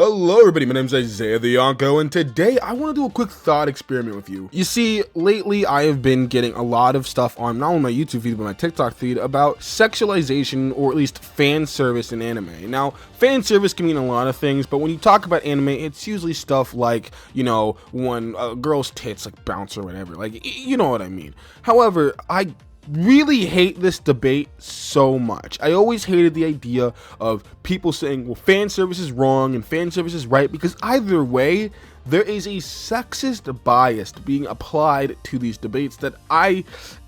Hello everybody, my name is Isaiah the Yonko, and today I want to do a quick thought experiment with you. You see, lately I have been getting a lot of stuff on not only my YouTube feed but my TikTok feed about sexualization, or at least fan service in anime. Now, fan service can mean a lot of things, but when you talk about anime, it's usually stuff like, you know, when a girl's tits like bounce or whatever, like, you know what I mean. However, I really hate this debate so much. I always hated the idea of people saying, well, fan service is wrong and fan service is right, because either way, there is a sexist bias being applied to these debates that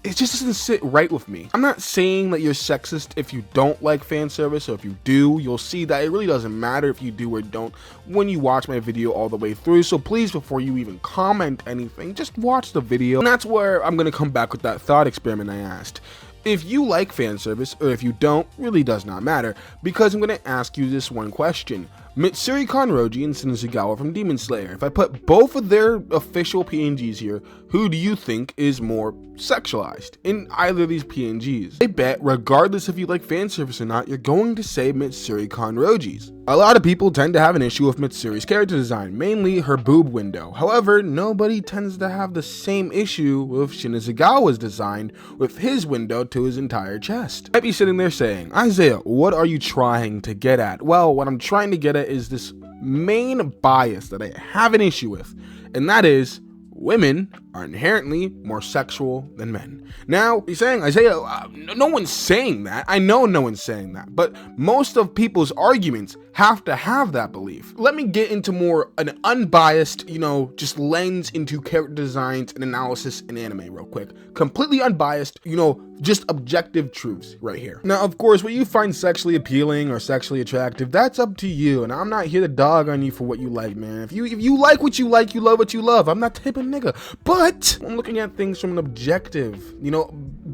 it just doesn't sit right with me. I'm not saying that you're sexist if you don't like fan service, or if you do, you'll see that it really doesn't matter if you do or don't when you watch my video all the way through. So please, before you even comment anything, just watch the video. And that's where I'm gonna come back with that thought experiment I asked. If you like fan service, or if you don't, really does not matter, because I'm gonna ask you this one question. Mitsuri Kanroji and Shinsegawa from Demon Slayer. If I put both of their official PNGs here, who do you think is more sexualized in either of these PNGs? I bet, regardless if you like fan service or not, you're going to say Mitsuri Kanroji's. A lot of people tend to have an issue with Mitsuri's character design, mainly her boob window. However, nobody tends to have the same issue with Shinsegawa's design, with his window to his entire chest. You might be sitting there saying, Isaiah, what are you trying to get at? Well, what I'm trying to get at is this main bias that I have an issue with, and that is women are inherently more sexual than men. Now, you're saying, Isaiah, no one's saying that. I know no one's saying that, but most of people's arguments have to have that belief. Let me get into more an unbiased, just lens into character designs and analysis in anime real quick. Completely unbiased, just objective truths right here. Now, of course, what you find sexually appealing or sexually attractive, that's up to you, and I'm not here to dog on you for what you like, man. If you like what you like, you love what you love. I'm not the type of nigga. But I'm looking at things from an objective,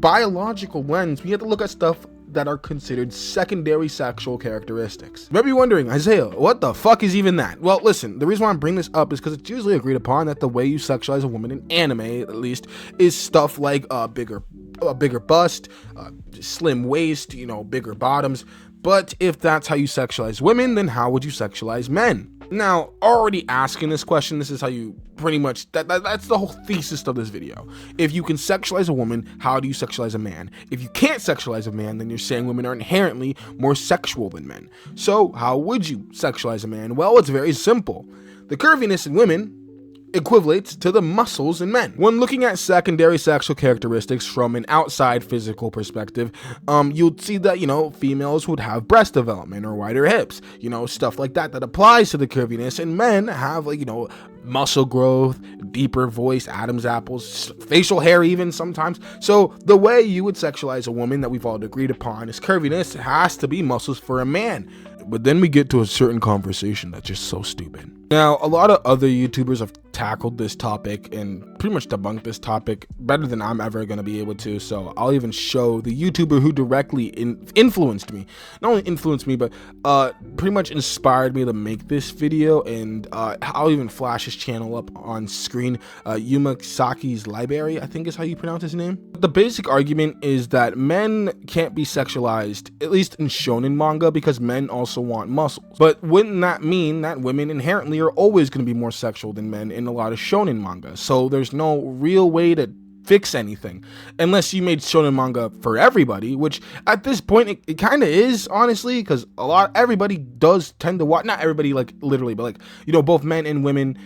biological lens. We have to look at stuff that are considered secondary sexual characteristics. You might be wondering, Isaiah, what the fuck is even that? Well, listen, the reason why I'm bringing this up is because it's usually agreed upon that the way you sexualize a woman in anime, at least, is stuff like a bigger bust, slim waist, bigger bottoms. But if that's how you sexualize women, then how would you sexualize men? Now, already asking this question, this is how you pretty much, that's the whole thesis of this video. If you can sexualize a woman, how do you sexualize a man? If you can't sexualize a man, then you're saying women are inherently more sexual than men. So how would you sexualize a man? Well, it's very simple. The curviness in women equivalates to the muscles in men. When looking at secondary sexual characteristics from an outside physical perspective, you'll see that, females would have breast development or wider hips, stuff like that applies to the curviness, and men have muscle growth, deeper voice, Adam's apples, facial hair even sometimes. So the way you would sexualize a woman that we've all agreed upon is curviness has to be muscles for a man. But then we get to a certain conversation that's just so stupid. Now, a lot of other YouTubers have tackled this topic and pretty much debunked this topic better than I'm ever going to be able to. So I'll even show the YouTuber who directly influenced me. Not only influenced me, but pretty much inspired me to make this video. And I'll even flash his channel up on screen. Yumasaki's Library, I think is how you pronounce his name. The basic argument is that men can't be sexualized, at least in shonen manga, because men also want muscles. But wouldn't that mean that women inherently are always going to be more sexual than men in a lot of shonen manga? So there's no real way to fix anything unless you made shonen manga for everybody, which at this point it kind of is, honestly, because everybody does tend to watch, not everybody like literally, but both men and women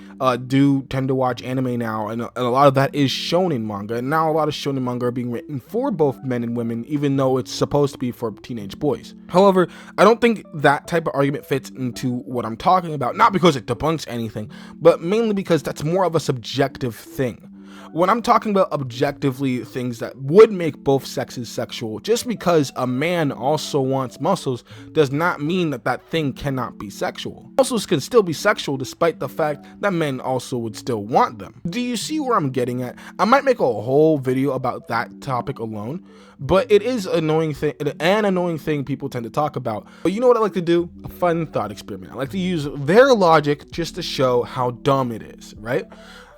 do tend to watch anime now, and a lot of that is shonen manga, and now a lot of shonen manga are being written for both men and women, even though it's supposed to be for teenage boys. However, I don't think that type of argument fits into what I'm talking about, not because it debunks anything, but mainly because that's more of a subjective thing. When I'm talking about objectively things that would make both sexes sexual, just because a man also wants muscles does not mean that that thing cannot be sexual. Muscles can still be sexual despite the fact that men also would still want them. Do you see where I'm getting at? I might make a whole video about that topic alone, but it is an annoying thing people tend to talk about. But you know what I like to do? A fun thought experiment. I like to use their logic just to show how dumb it is, right?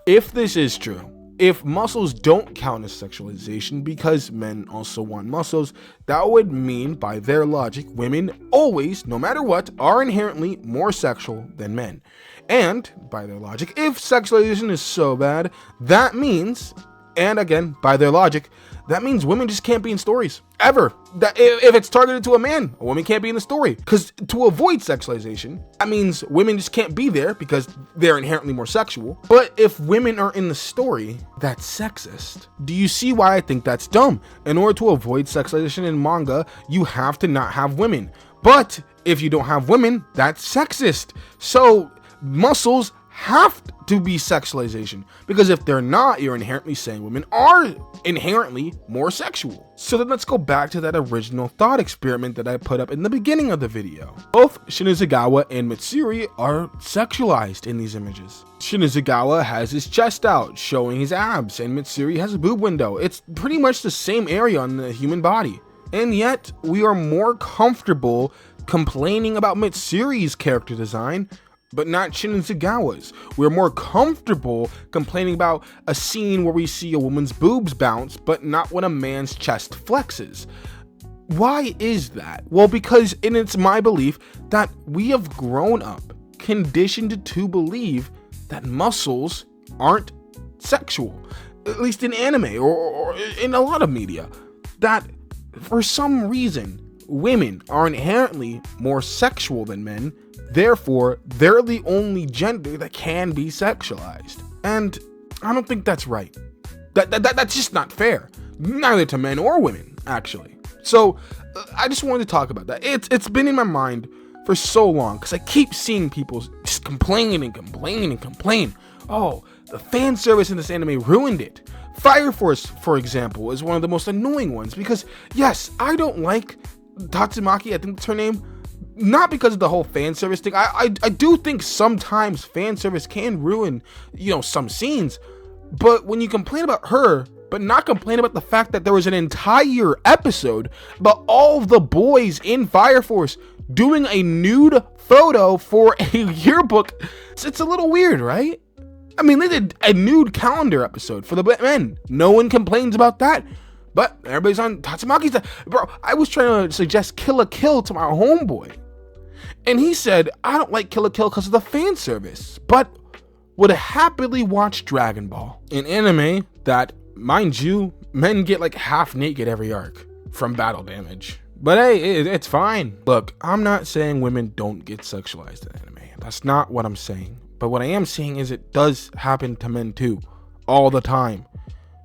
If this is true, if muscles don't count as sexualization because men also want muscles, that would mean, by their logic, women always, no matter what, are inherently more sexual than men. And, by their logic, if sexualization is so bad, that means, and again, by their logic, that means women just can't be in stories. Ever. That if it's targeted to a man, a woman can't be in the story. Because to avoid sexualization, that means women just can't be there because they're inherently more sexual. But if women are in the story, that's sexist. Do you see why I think that's dumb? In order to avoid sexualization in manga, you have to not have women. But if you don't have women, that's sexist. So muscles have to be sexualization, because if they're not, you're inherently saying women are inherently more sexual. So then let's go back to that original thought experiment that I put up in the beginning of the video. Both Shinizugawa and Mitsuri are sexualized in these images. Shinizugawa has his chest out, showing his abs, and Mitsuri has a boob window. It's pretty much the same area on the human body. And yet, we are more comfortable complaining about Mitsuri's character design, but not Shinizugawa's. We're more comfortable complaining about a scene where we see a woman's boobs bounce, but not when a man's chest flexes. Why is that? Well, because it's my belief that we have grown up conditioned to believe that muscles aren't sexual, at least in anime or in a lot of media, that for some reason women are inherently more sexual than men. Therefore, they're the only gender that can be sexualized. And I don't think that's right. That's just not fair. Neither to men or women, actually. So, I just wanted to talk about that. It's been in my mind for so long, because I keep seeing people just complain and complain and complain. Oh, the fan service in this anime ruined it. Fire Force, for example, is one of the most annoying ones, because, yes, I don't like Tatsumaki, I think that's her name, not because of the whole fan service thing. I do think sometimes fan service can ruin, some scenes. But when you complain about her, but not complain about the fact that there was an entire episode about all of the boys in Fire Force doing a nude photo for a yearbook, it's a little weird, right? I mean, they did a nude calendar episode for the men. No one complains about that. But everybody's on Tatsumaki's side. Bro, I was trying to suggest Kill la Kill to my homeboy, and he said, I don't like Kill la Kill because of the fan service, but would happily watch Dragon Ball, an anime that, mind you, men get like half naked every arc from battle damage. But hey, it's fine. Look, I'm not saying women don't get sexualized in anime. That's not what I'm saying. But what I am saying is it does happen to men too, all the time.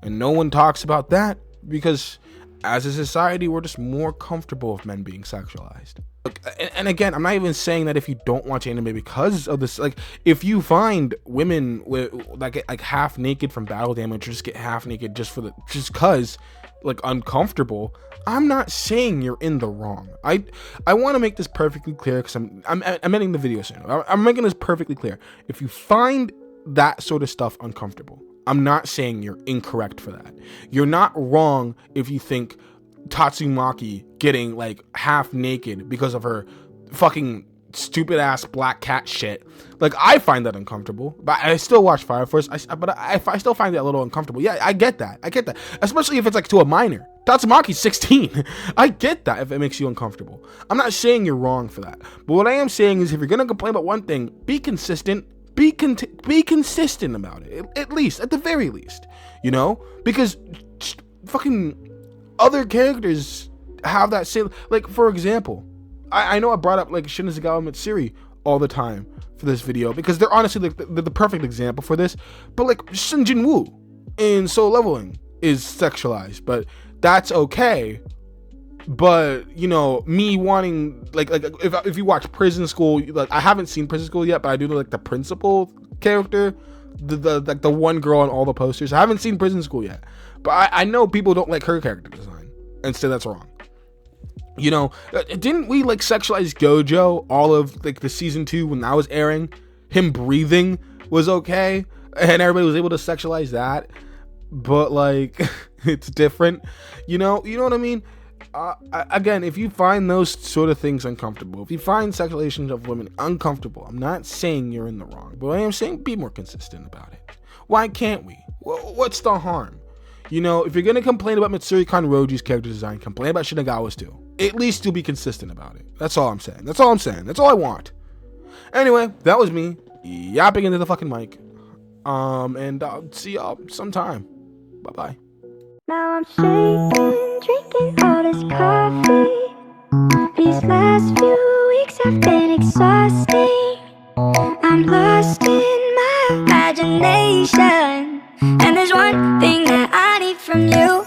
And no one talks about that because as a society, we're just more comfortable with men being sexualized. Look, and again, I'm not even saying that if you don't watch anime because of this, like if you find women with like half naked from battle damage, or just get half naked just cause like uncomfortable, I'm not saying you're in the wrong. I want to make this perfectly clear, because I'm ending the video soon. I'm making this perfectly clear. If you find that sort of stuff uncomfortable, I'm not saying you're incorrect for that. You're not wrong if you think Tatsumaki getting like half naked because of her fucking stupid ass black cat shit. Like, I find that uncomfortable, but I still watch Fire Force. I still find it a little uncomfortable. Yeah, I get that. Especially if it's like to a minor. Tatsumaki's 16. I get that if it makes you uncomfortable. I'm not saying you're wrong for that. But what I am saying is, if you're gonna complain about one thing, be consistent. Be consistent about it. At least, at the very least, because fucking other characters have that same, like, for example, I know I brought up like Shinizugawa and Mitsuri all the time for this video because they're honestly like the perfect example for this. But like Shin Jin-woo in Soul Leveling is sexualized, but that's okay. But me wanting like if you watch Prison School, like I haven't seen Prison School yet, but I do know like the principal character, the one girl on all the posters. I haven't seen Prison School yet, but I know people don't like her character design and say that's wrong. Didn't we like sexualize Gojo all of like the season 2 when that was airing? Him breathing was okay, and everybody was able to sexualize that. But like, it's different. You know what I mean? Again, if you find those sort of things uncomfortable, if you find sexualization of women uncomfortable, I'm not saying you're in the wrong, but I am saying be more consistent about it. Why can't we? What's the harm? You know, if you're gonna complain about Mitsuri Kanroji's character design, complain about Shinagawa's too. At least you'll be consistent about it. That's all I'm saying. That's all I want. Anyway, that was me yapping into the fucking mic. And I'll see y'all sometime. Bye-bye. Now I'm shaking, drinking all this coffee. These last few weeks have been exhausting. I'm lost in my imagination, and there's one thing that I need from you.